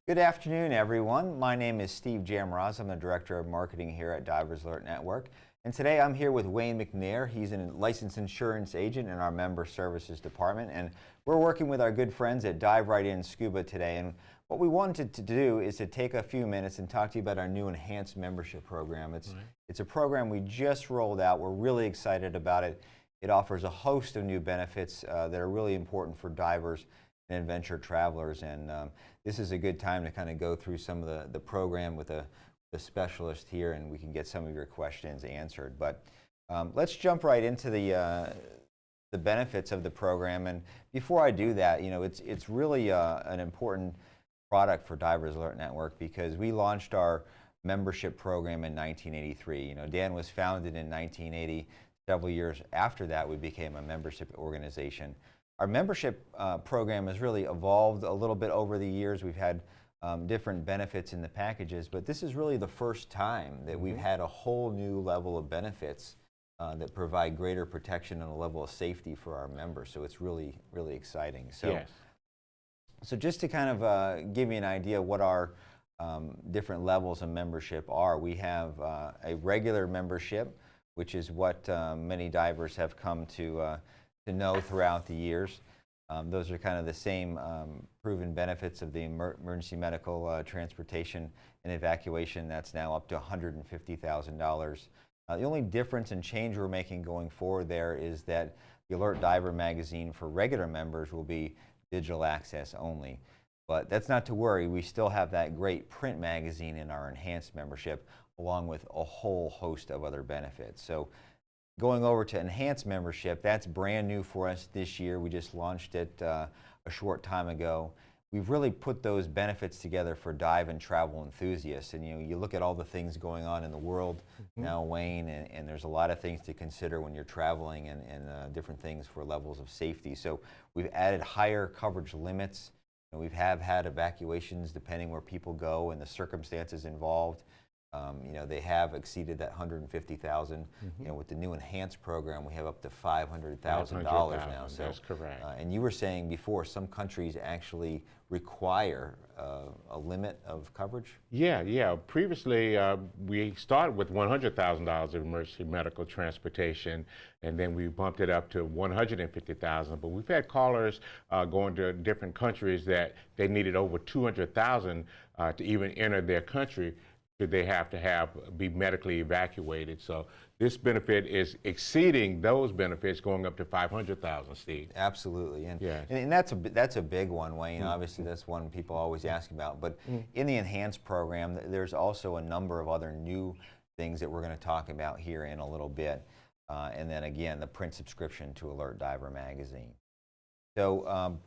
Good afternoon, everyone. My name is Steve Jamroz. I'm the Director of Marketing here at Divers Alert Network. And today I'm here with Wayne McNair. He's a licensed insurance agent in our Member Services Department. And we're working with our good friends at Dive Right In Scuba today. And what we wanted to do is to take a few minutes and talk to you about our new enhanced membership program. It's a program we just rolled out. We're really excited about it. It offers a host of new benefits that are really important for divers and adventure travelers, and this is a good time to kind of go through some of the program with a specialist here, and we can get some of your questions answered. But let's jump right into the benefits of the program. And before I do that, you know, it's really an important product for Divers Alert Network because we launched our membership program in 1983. You know, Dan was founded in 1980. Several years after that, we became a membership organization. Our membership program has really evolved a little bit over the years. We've had different benefits in the packages, but this is really the first time that we've had a whole new level of benefits that provide greater protection and a level of safety for our members. So it's really, really exciting. So, yes. So just to kind of give you an idea what our different levels of membership are, we have a regular membership, which is what many divers have come to know throughout the years. Those are kind of the same proven benefits of the emergency medical transportation and evacuation. That's now up to $150,000. The only difference and change we're making going forward there is that the Alert Diver magazine for regular members will be digital access only. But that's not to worry. We still have that great print magazine in our enhanced membership, along with a whole host of other benefits. So going over to enhanced membership, that's brand new for us this year. We just launched it a short time ago. We've really put those benefits together for dive and travel enthusiasts. And you know, you look at all the things going on in the world now, Wayne, and there's a lot of things to consider when you're traveling and different things for levels of safety. So we've added higher coverage limits. And we've had evacuations depending where people go and the circumstances involved. You know, they have exceeded that $150,000. You know, with the new enhanced program, we have up to $500,000 now. So that's correct. And you were saying before, some countries actually require a limit of coverage? Yeah. Previously, we started with $100,000 of emergency medical transportation, and then we bumped it up to $150,000. But we've had callers going to different countries that they needed over $200,000 to even enter their country. Should they have to be medically evacuated. So this benefit is exceeding those benefits, going up to $500,000, Steve. Absolutely, and, yes. and that's a big one, Wayne. Obviously, that's one people always ask about. But in the enhanced program, there's also a number of other new things that we're going to talk about here in a little bit. And then again, the print subscription to Alert Diver magazine. So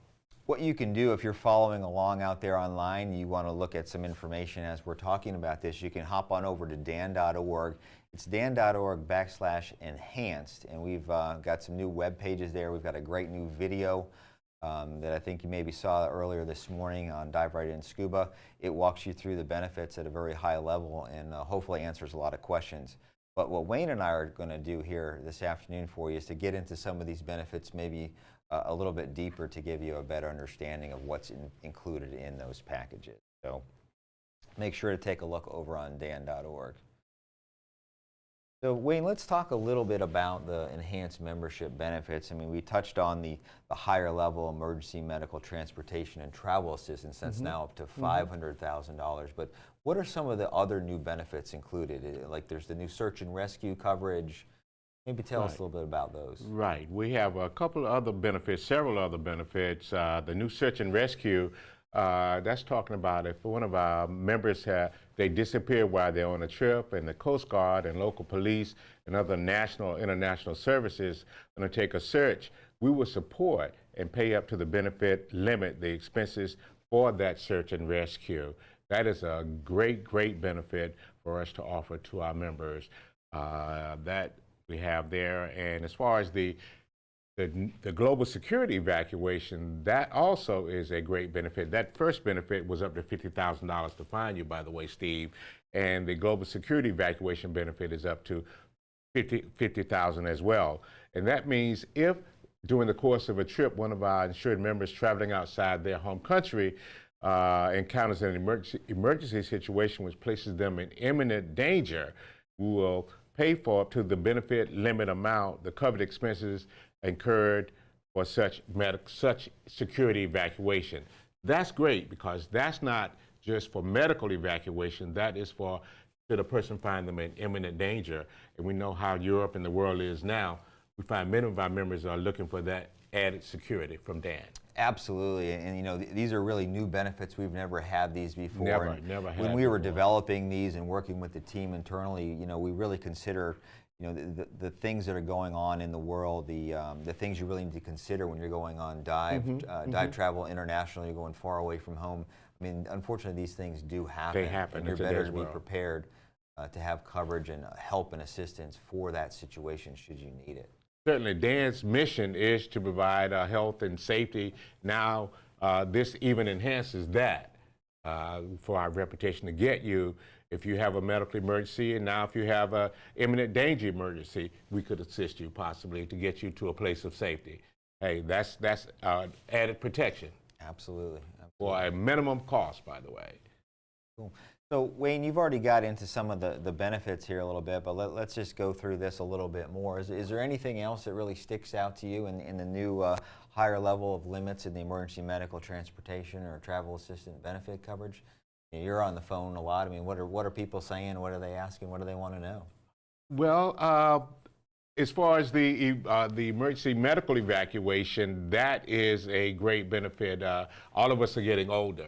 what you can do if you're following along out there online, you want to look at some information as we're talking about this, you can hop on over to dan.org. It's dan.org/enhanced, and we've got some new web pages there. We've got a great new video that I think you maybe saw earlier this morning on Dive Right In Scuba. It walks you through the benefits at a very high level and hopefully answers a lot of questions. But what Wayne and I are going to do here this afternoon for you is to get into some of these benefits maybe a little bit deeper to give you a better understanding of what's included in those packages. So make sure to take a look over on dan.org. So Wayne, let's talk a little bit about the enhanced membership benefits. I mean, we touched on the higher level emergency medical transportation and travel assistance. That's now up to $500,000. But what are some of the other new benefits included? Like there's the new search and rescue coverage. Maybe tell us a little bit about those. Right. We have a couple of other benefits, several other benefits. The new search and rescue, that's talking about if one of our members, they disappear while they're on a trip, and the Coast Guard and local police and other national, international services are going to take a search, we will support and pay up to the benefit limit the expenses for that search and rescue. That is a great, great benefit for us to offer to our members. That we have there. And as far as the global security evacuation, that also is a great benefit. That first benefit was up to $50,000 to find you, by the way, Steve. And the global security evacuation benefit is up to $50,000 as well. And that means if during the course of a trip, one of our insured members traveling outside their home country encounters an emergency situation which places them in imminent danger, we will pay for up to the benefit limit amount the covered expenses incurred for such security evacuation. That's great because that's not just for medical evacuation, that is for should a person find them in imminent danger. And we know how Europe and the world is now. We find many of our members are looking for that added security from Dan. Absolutely, and you know, these are really new benefits. We've never had these before. Never had. When we were developing these and working with the team internally, you know, we really consider, you know, the things that are going on in the world, the things you really need to consider when you're going on dive travel internationally, you're going far away from home. I mean, unfortunately, these things do happen. They happen. And you're better to be prepared to have coverage and help and assistance for that situation should you need it. Certainly, Dan's mission is to provide health and safety. Now, this even enhances that for our reputation to get you. If you have a medical emergency, and now if you have an imminent danger emergency, we could assist you possibly to get you to a place of safety. Hey, that's added protection. Absolutely. For a minimum cost, by the way. Cool. So Wayne, you've already got into some of the benefits here a little bit, but let's just go through this a little bit more. Is there anything else that really sticks out to you in the new higher level of limits in the emergency medical transportation or travel assistant benefit coverage? You're on the phone a lot. I mean, what are people saying? What are they asking? What do they want to know? Well, as far as the emergency medical evacuation, that is a great benefit. All of us are getting older.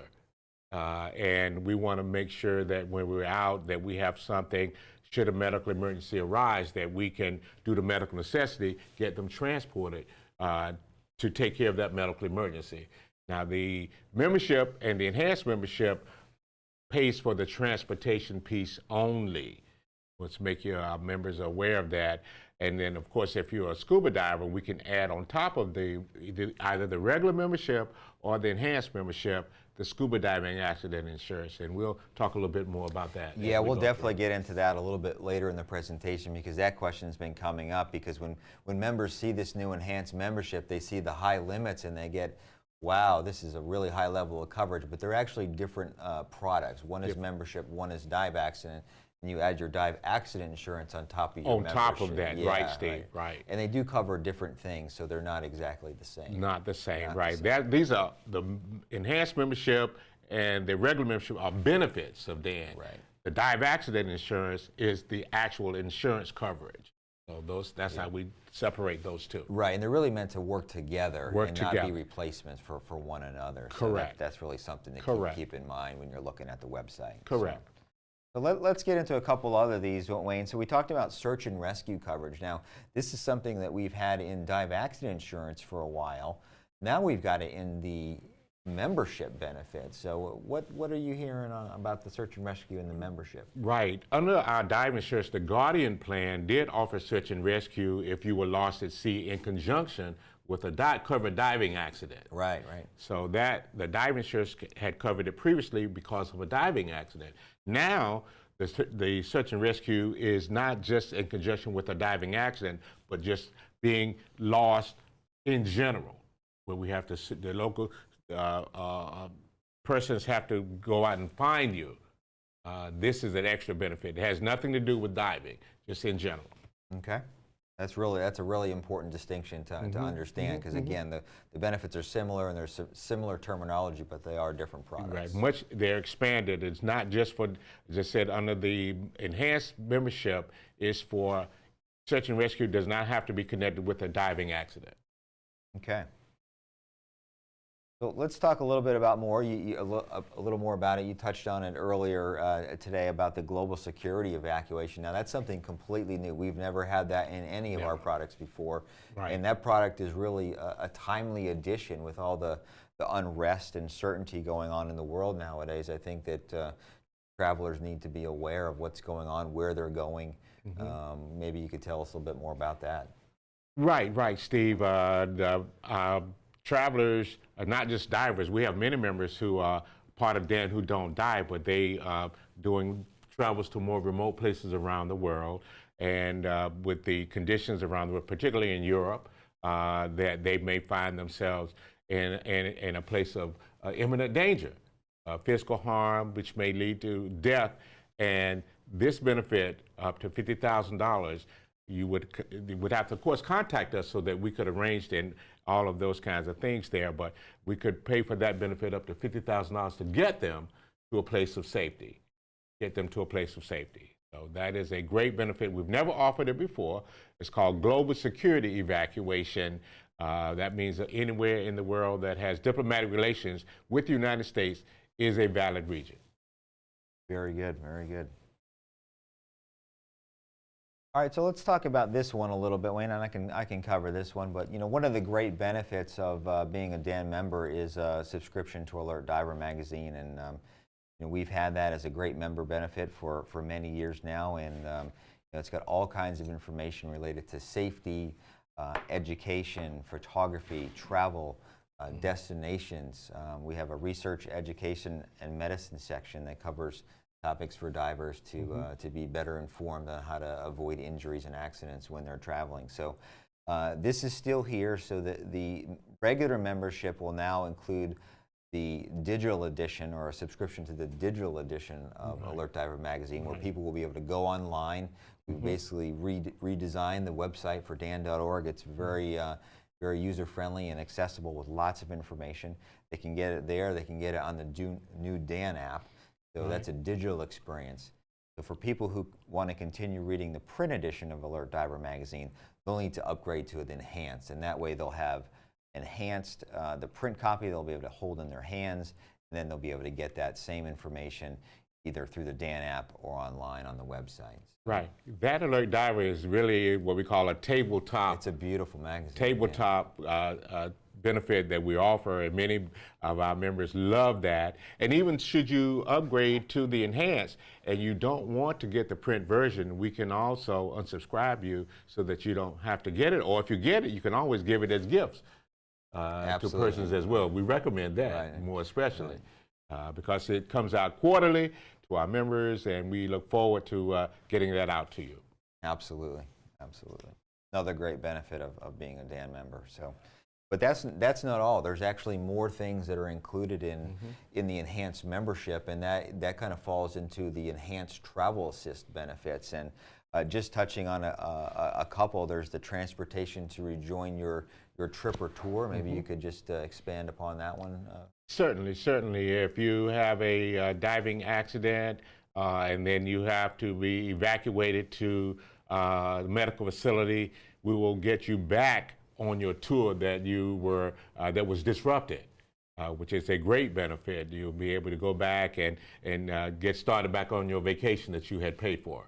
And we want to make sure that when we're out that we have something, should a medical emergency arise, that we can do the medical necessity, get them transported to take care of that medical emergency. Now the membership and the enhanced membership pays for the transportation piece only. Let's make your members aware of that. And then of course, if you're a scuba diver, we can add on top of either the regular membership or the enhanced membership, the scuba diving accident insurance, and we'll talk a little bit more about that. Yeah, we'll definitely get into that a little bit later in the presentation because that question has been coming up because when members see this new enhanced membership, they see the high limits and they get, wow, this is a really high level of coverage, but they're actually different products. One is membership, one is dive accident, and you add your dive accident insurance on top of your membership. On top of that, yeah, right, Steve, right. And they do cover different things, so they're not exactly the same. Not the same, right. These are the enhanced membership and the regular membership are benefits of Dan. Right. The dive accident insurance is the actual insurance coverage. So that's how we separate those two. Right, and they're really meant to work together and not be replacements for one another. Correct. So that's really something to keep in mind when you're looking at the website. Correct. So let's get into a couple other of these, Wayne. So we talked about search and rescue coverage. Now, this is something that we've had in dive accident insurance for a while. Now we've got it in the membership benefits. So what are you hearing about the search and rescue and the membership? Right. Under our dive insurance, the Guardian plan did offer search and rescue if you were lost at sea in conjunction with a covered diving accident. Right, right. So the dive insurance had covered it previously because of a diving accident. Now, the search and rescue is not just in conjunction with a diving accident, but just being lost in general, where we have to, the local persons have to go out and find you. This is an extra benefit. It has nothing to do with diving, just in general. Okay. That's a really important distinction to understand because again, the benefits are similar and there's similar terminology, but they are different products. Right, they're expanded. It's not just for, as I said, under the enhanced membership is for search and rescue does not have to be connected with a diving accident. Okay. So let's talk a little bit about a little more about it. You touched on it earlier today about the global security evacuation. Now that's something completely new. We've never had that in any of our products before. Right. And that product is really a timely addition with all the unrest and uncertainty going on in the world nowadays. I think that travelers need to be aware of what's going on, where they're going. Maybe you could tell us a little bit more about that. Right, Steve. Travelers are not just divers. We have many members who are part of Dan who don't dive, but they doing travels to more remote places around the world. And with the conditions around the world, particularly in Europe, that they may find themselves in a place of imminent danger. physical harm, which may lead to death. And this benefit, up to $50,000, you would have to, of course, contact us so that we could arrange and all of those kinds of things there. But we could pay for that benefit up to $50,000 to get them to a place of safety. Get them to a place of safety. So that is a great benefit. We've never offered it before. It's called Global Security Evacuation. That means that anywhere in the world that has diplomatic relations with the United States is a valid region. Very good, very good. All right, so let's talk about this one a little bit, Wayne, and I can cover this one. But one of the great benefits of being a DAN member is a subscription to Alert Diver magazine, and we've had that as a great member benefit for many years now, and it's got all kinds of information related to safety, education, photography, travel, destinations. We have a research, education, and medicine section that covers topics for divers to be better informed on how to avoid injuries and accidents when they're traveling. So this is still here, so the regular membership will now include the digital edition, or a subscription to the digital edition of Alert Diver magazine, where people will be able to go online. We've basically redesigned the website for dan.org. It's very very user-friendly and accessible with lots of information. They can get it there. They can get it on the new Dan app. So that's a digital experience. So for people who want to continue reading the print edition of Alert Diver magazine, they'll need to upgrade to an enhanced, and that way they'll have enhanced, the print copy they'll be able to hold in their hands, and then they'll be able to get that same information either through the Dan app or online on the website. Right. That Alert Diver is really what we call a tabletop. It's a beautiful magazine. Tabletop benefit that we offer, and many of our members love that. And even should you upgrade to the enhanced and you don't want to get the print version, we can also unsubscribe you so that you don't have to get it. Or if you get it, you can always give it as gifts to persons as well. We recommend that more especially because it comes out quarterly to our members, and we look forward to getting that out to you. Absolutely, absolutely. Another great benefit of being a Dan member. So, but that's not all. There's actually more things that are included in the enhanced membership, and that kind of falls into the enhanced travel assist benefits. And just touching on a couple, there's the transportation to rejoin your trip or tour. Maybe you could just expand upon that one. Certainly, certainly. If you have a diving accident and then you have to be evacuated to the medical facility, we will get you back on your tour that you were that was disrupted, which is a great benefit. You'll be able to go back and get started back on your vacation that you had paid for.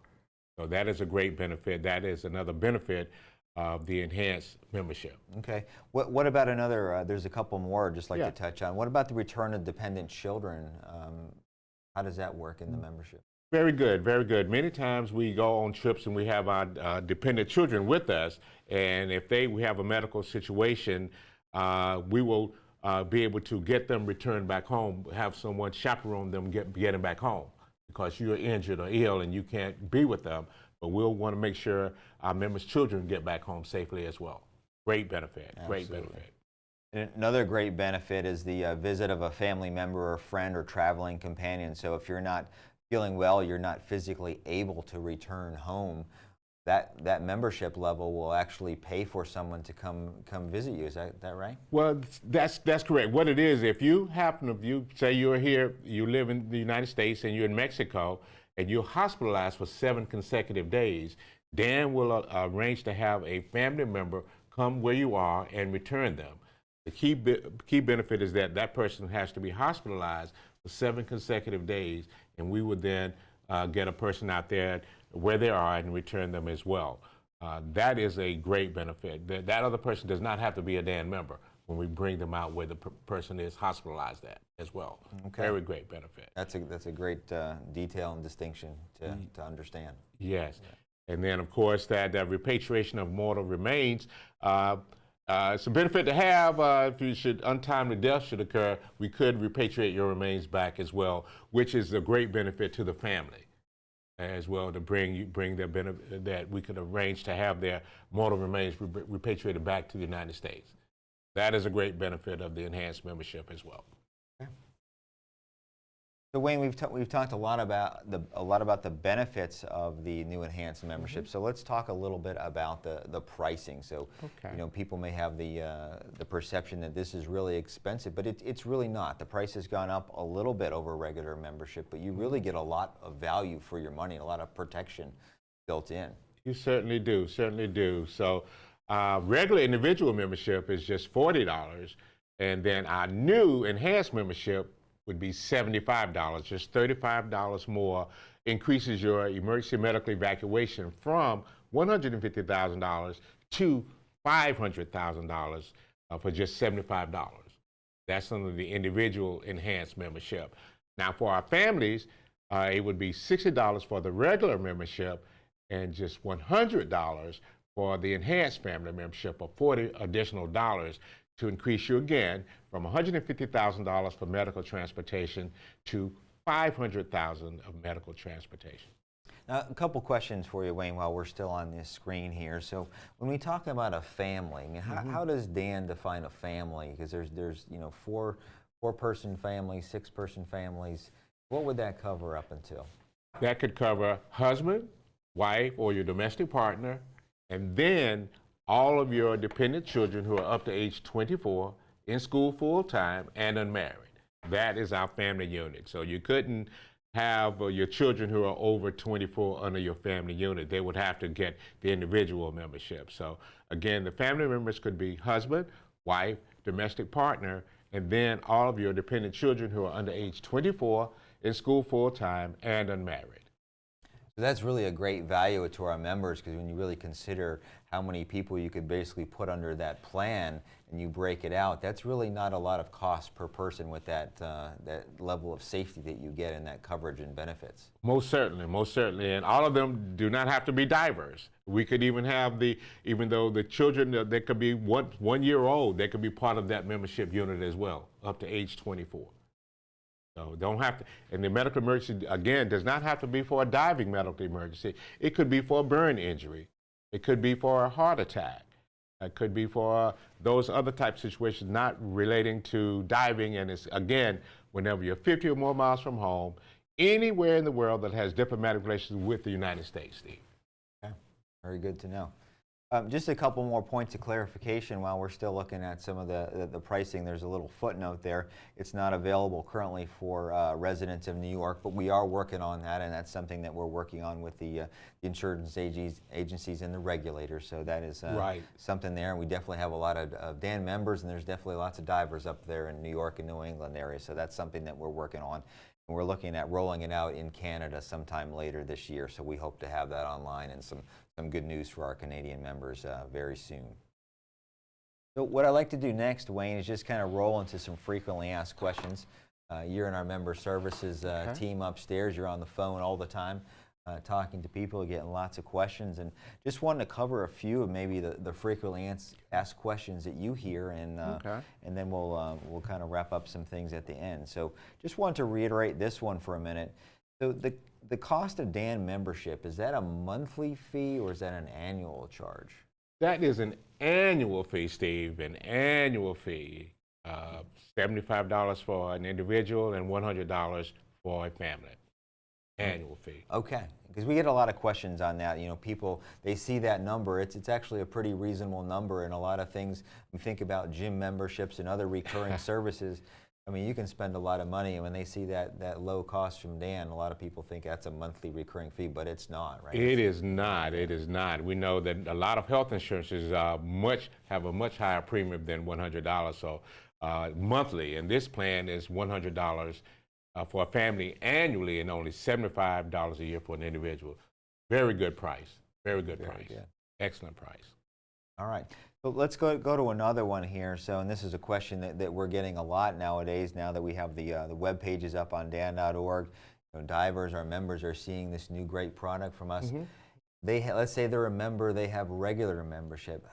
So that is a great benefit. That is another benefit of the enhanced membership. Okay. What about another, there's a couple more I'd just like to touch on. What about the return of dependent children? How does that work in the membership? Very good, very good. Many times we go on trips and we have our dependent children with us, and if we have a medical situation, we will be able to get them returned back home, have someone chaperone them, get them back home, because you're injured or ill and you can't be with them. But we'll want to make sure our members' children get back home safely as well. Great benefit, great benefit. And another great benefit is the visit of a family member or friend or traveling companion. So if you're not feeling well, you're not physically able to return home, that membership level will actually pay for someone to come visit you. Is that right? Well, that's correct. What it is, if you say you're here, you live in the United States and you're in Mexico, and you're hospitalized for 7 consecutive days, Dan will arrange to have a family member come where you are and return them. The key benefit is that person has to be hospitalized for 7 consecutive days, and we would then get a person out there where they are and return them as well. That is a great benefit. That other person does not have to be a Dan member when we bring them out where the person is hospitalized at as well. Okay. Very great benefit. That's a great detail and distinction to understand. Yes. Yeah. And then, of course, that repatriation of mortal remains. It's a benefit to have. If untimely death should occur, we could repatriate your remains back as well, which is a great benefit to the family as well, to bring their benefit, that we could arrange to have their mortal remains repatriated back to the United States. That is a great benefit of the enhanced membership as well. So Wayne, we've talked a lot about the benefits of the new enhanced membership. So let's talk a little bit about the pricing. So Okay. people may have the perception that this is really expensive, but it's really not. The price has gone up a little bit over regular membership, but you really get a lot of value for your money and a lot of protection built in. You certainly do, certainly do. So regular individual membership is just $40, and then our new enhanced membership would be $75, just $35 more, increases your emergency medical evacuation from $150,000 to $500,000 for just $75. That's under the individual enhanced membership. Now for our families, it would be $60 for the regular membership and just $100 for the enhanced family membership, of $40 additional dollars to increase you again from $150,000 for medical transportation to $500,000 of medical transportation. Now, a couple questions for you, Wayne, while we're still on this screen here. So when we talk about a family, I mean, how does Dan define a family? Because there's four-person families, six-person families. What would that cover up until? That could cover husband, wife, or your domestic partner, and then all of your dependent children who are up to age 24, in school full-time, and unmarried. That is our family unit. So you couldn't have your children who are over 24 under your family unit. They would have to get the individual membership. So again, the family members could be husband, wife, domestic partner, and then all of your dependent children who are under age 24, in school full-time, and unmarried. So that's really a great value to our members, because when you really consider how many people you could basically put under that plan and you break it out, that's really not a lot of cost per person with that level of safety that you get in that coverage and benefits. Most certainly, and all of them do not have to be divers. We could even have even though the children, they could be 1 year old, they could be part of that membership unit as well, up to age 24. So don't have to, and the medical emergency, again, does not have to be for a diving medical emergency. It could be for a burn injury. It could be for a heart attack. It could be for those other type of situations not relating to diving. And it's, again, whenever you're 50 or more miles from home, anywhere in the world that has diplomatic relations with the United States, Steve. Okay, very good to know. Just a couple more points of clarification while we're still looking at some of the pricing. There's a little footnote there. It's not available currently for residents of New York, but we are working on that, and that's something that we're working on with the insurance agencies and the regulators. So that is right. Something there. And we definitely have a lot of Dan members, and there's definitely lots of divers up there in New York and New England area. So that's something that we're working on. And we're looking at rolling it out in Canada sometime later this year, so we hope to have that online and some good news for our Canadian members very soon. So what I'd like to do next, Wayne, is just kind of roll into some frequently asked questions. You're in our member services team upstairs. You're on the phone all the time talking to people, getting lots of questions, and just wanted to cover a few of maybe the frequently asked questions that you hear, and and then we'll kind of wrap up some things at the end. So just wanted to reiterate this one for a minute. So the cost of Dan membership, is that a monthly fee or is that an annual charge? That is an annual fee, Steve, an annual fee. $75 for an individual and $100 for a family. Annual fee. Okay, because we get a lot of questions on that. You know, people, they see that number. It's actually a pretty reasonable number, and a lot of things, we think about gym memberships and other recurring services. I mean, you can spend a lot of money, and when they see that low cost from Dan, a lot of people think that's a monthly recurring fee, but it's not, right? It is not. It is not. We know that a lot of health insurances have a much higher premium than $100, so monthly, and this plan is $100 for a family annually, and only $75 a year for an individual. Very good price. Very good price. Good. Excellent price. All right. So let's go to another one here. So, and this is a question that we're getting a lot nowadays, now that we have the web pages up on dan.org. You know, divers, our members, are seeing this new great product from us. Let's say they're a member, they have regular membership.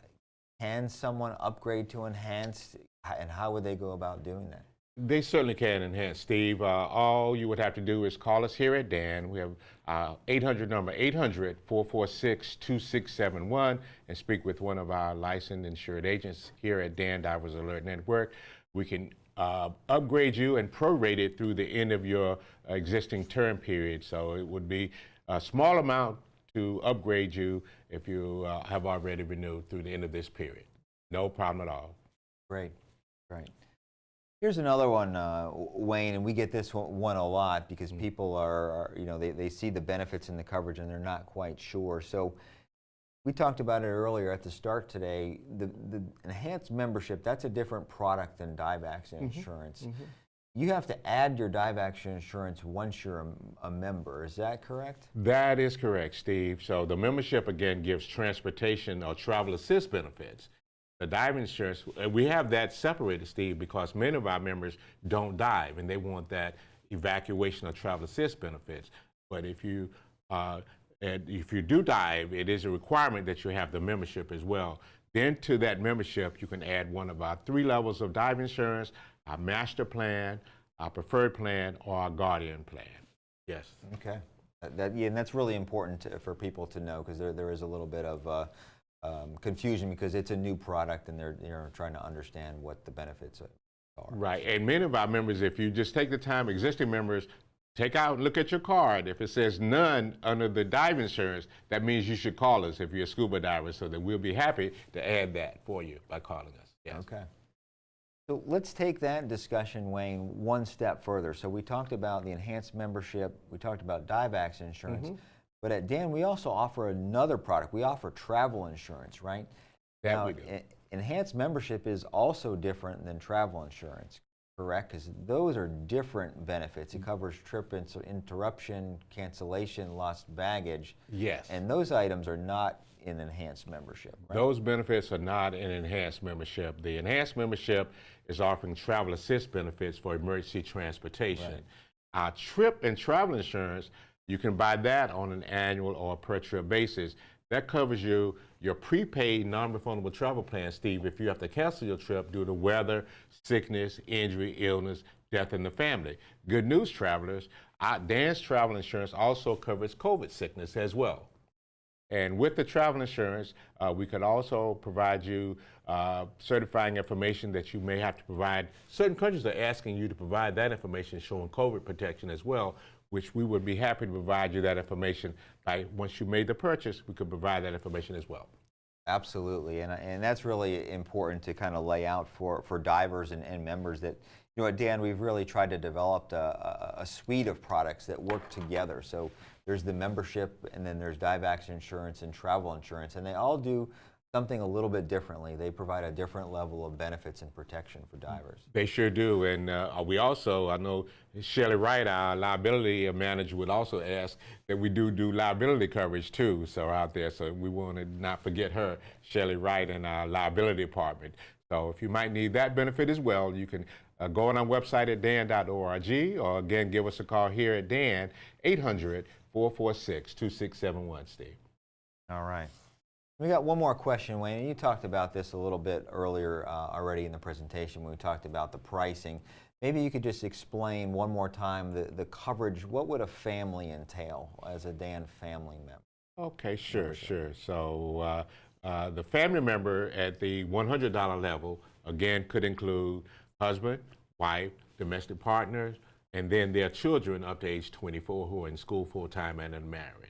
Can someone upgrade to enhanced, and how would they go about doing that? They certainly can enhance, Steve. All you would have to do is call us here at Dan. We have 800 number, 800-446-2671, and speak with one of our licensed insured agents here at Dan Divers Alert Network. We can upgrade you and prorate it through the end of your existing term period. So it would be a small amount to upgrade you if you have already renewed through the end of this period. No problem at all. Great, great. Here's another one, Wayne, and we get this one a lot because people are you know, they see the benefits in the coverage and they're not quite sure. So we talked about it earlier at the start today. The enhanced membership, that's a different product than dive accident insurance. You have to add your dive accident insurance once you're a member. Is that correct? That is correct, Steve. So the membership, again, gives transportation or travel assist benefits. The dive insurance, we have that separated, Steve, because many of our members don't dive and they want that evacuation or travel assist benefits. But if you do dive, it is a requirement that you have the membership as well. Then to that membership, you can add one of our 3 levels of dive insurance, our master plan, our preferred plan, or our guardian plan. Yes. Okay. Yeah, and that's really important for people to know because there is a little bit of confusion because it's a new product and they're trying to understand what the benefits are. Right, and many of our members, if you just take the time, existing members, take out and look at your card. If it says none under the dive insurance, that means you should call us if you're a scuba diver so that we'll be happy to add that for you by calling us. Yes. Okay. So let's take that discussion, Wayne, one step further. So we talked about the enhanced membership, we talked about dive accident insurance, but at Dan, we also offer another product. We offer travel insurance, right? That we do. Enhanced membership is also different than travel insurance, correct? Because those are different benefits. It covers trip interruption, cancellation, lost baggage. Yes. And those items are not in enhanced membership, right? Those benefits are not in enhanced membership. The enhanced membership is offering travel assist benefits for emergency transportation. Right. Our trip and travel insurance, you can buy that on an annual or per trip basis. That covers your prepaid non-refundable travel plan, Steve, if you have to cancel your trip due to weather, sickness, injury, illness, death in the family. Good news, travelers, Dan's travel insurance also covers COVID sickness as well. And with the travel insurance, we could also provide you certifying information that you may have to provide. Certain countries are asking you to provide that information showing COVID protection as well, which we would be happy to provide you that information. Once you made the purchase, we could provide that information as well. Absolutely, and that's really important to kind of lay out for divers and members that, you know, at Dan, we've really tried to develop a suite of products that work together. So there's the membership, and then there's dive accident insurance and travel insurance, and they all do something a little bit differently. They provide a different level of benefits and protection for divers. They sure do, and we also, I know Shelley Wright, our liability manager, would also ask that we do liability coverage too, so out there, so we want to not forget her, Shelley Wright, in our liability department. So if you might need that benefit as well, you can go on our website at dan.org, or again, give us a call here at Dan, 800-446-2671, Steve. All right. We got one more question, Wayne, and you talked about this a little bit earlier already in the presentation when we talked about the pricing. Maybe you could just explain one more time the coverage. What would a family entail as a Dan family member? Okay, sure. So the family member at the $100 level, again, could include husband, wife, domestic partners, and then their children up to age 24 who are in school full-time and unmarried.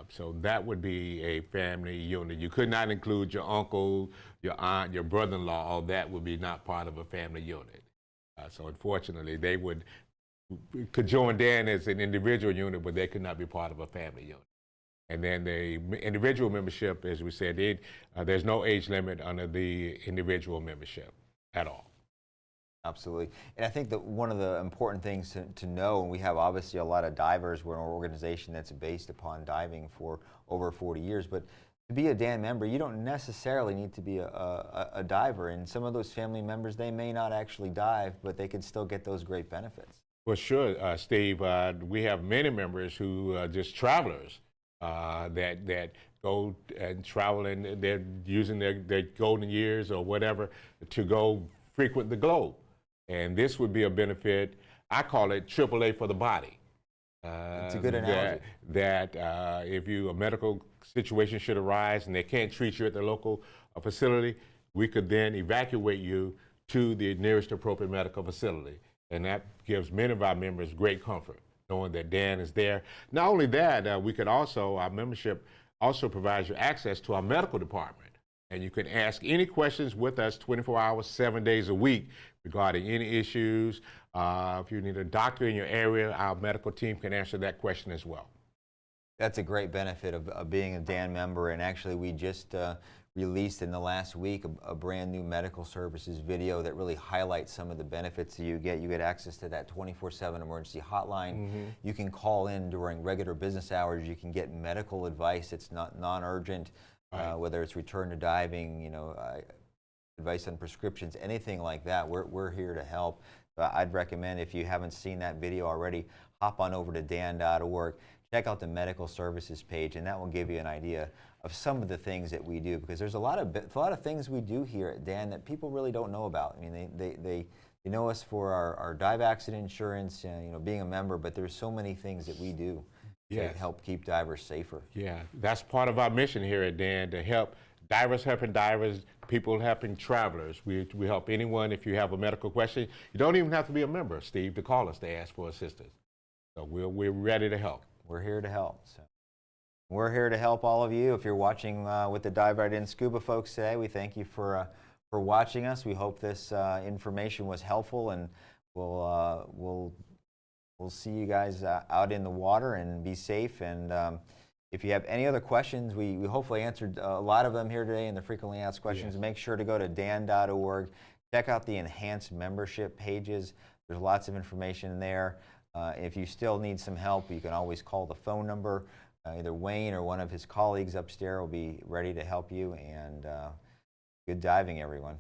So that would be a family unit. You could not include your uncle, your aunt, your brother-in-law. All that would be not part of a family unit. So unfortunately, they could join Dan as an individual unit, but they could not be part of a family unit. And then the individual membership, as we said, there's no age limit under the individual membership at all. Absolutely. And I think that one of the important things to know, and we have obviously a lot of divers, we're an organization that's based upon diving for over 40 years, but to be a Dan member, you don't necessarily need to be a diver. And some of those family members, they may not actually dive, but they can still get those great benefits. Well, sure, Steve. We have many members who are just travelers that go and travel, and they're using their golden years or whatever to go frequent the globe. And this would be a benefit. I call it AAA for the body. It's a good analogy. That if a medical situation should arise and they can't treat you at the local facility, we could then evacuate you to the nearest appropriate medical facility. And that gives many of our members great comfort, knowing that Dan is there. Not only that, our membership also provides you access to our medical department. And you can ask any questions with us 24 hours, 7 days a week regarding any issues. If you need a doctor in your area, our medical team can answer that question as well. That's a great benefit of being a Dan member, and actually we just released in the last week a brand new medical services video that really highlights some of the benefits that you get. You get access to that 24/7 emergency hotline. You can call in during regular business hours. You can get medical advice. It's not non-urgent, whether it's return to diving, advice on prescriptions, anything like that. We're here to help. I'd recommend, if you haven't seen that video already, hop on over to dan.org. Check out the medical services page, and that will give you an idea of some of the things that we do, because there's a lot of things we do here at Dan that people really don't know about. I mean, they know us for our dive accident insurance, being a member, but there's so many things that we do to help keep divers safer. Yeah, that's part of our mission here at Dan, to help divers helping divers, people helping travelers. We help anyone. If you have a medical question, you don't even have to be a member, Steve, to call us to ask for assistance. So we're ready to help. We're here to help. So we're here to help all of you. If you're watching with the Dive Right In Scuba folks today, we thank you for watching us. We hope this information was helpful, and we'll see you guys out in the water, and be safe. And if you have any other questions, we hopefully answered a lot of them here today in the frequently asked questions. Make sure to go to dan.org. Check out the enhanced membership pages. There's lots of information there. If you still need some help, you can always call the phone number. Either Wayne or one of his colleagues upstairs will be ready to help you. And good diving, everyone.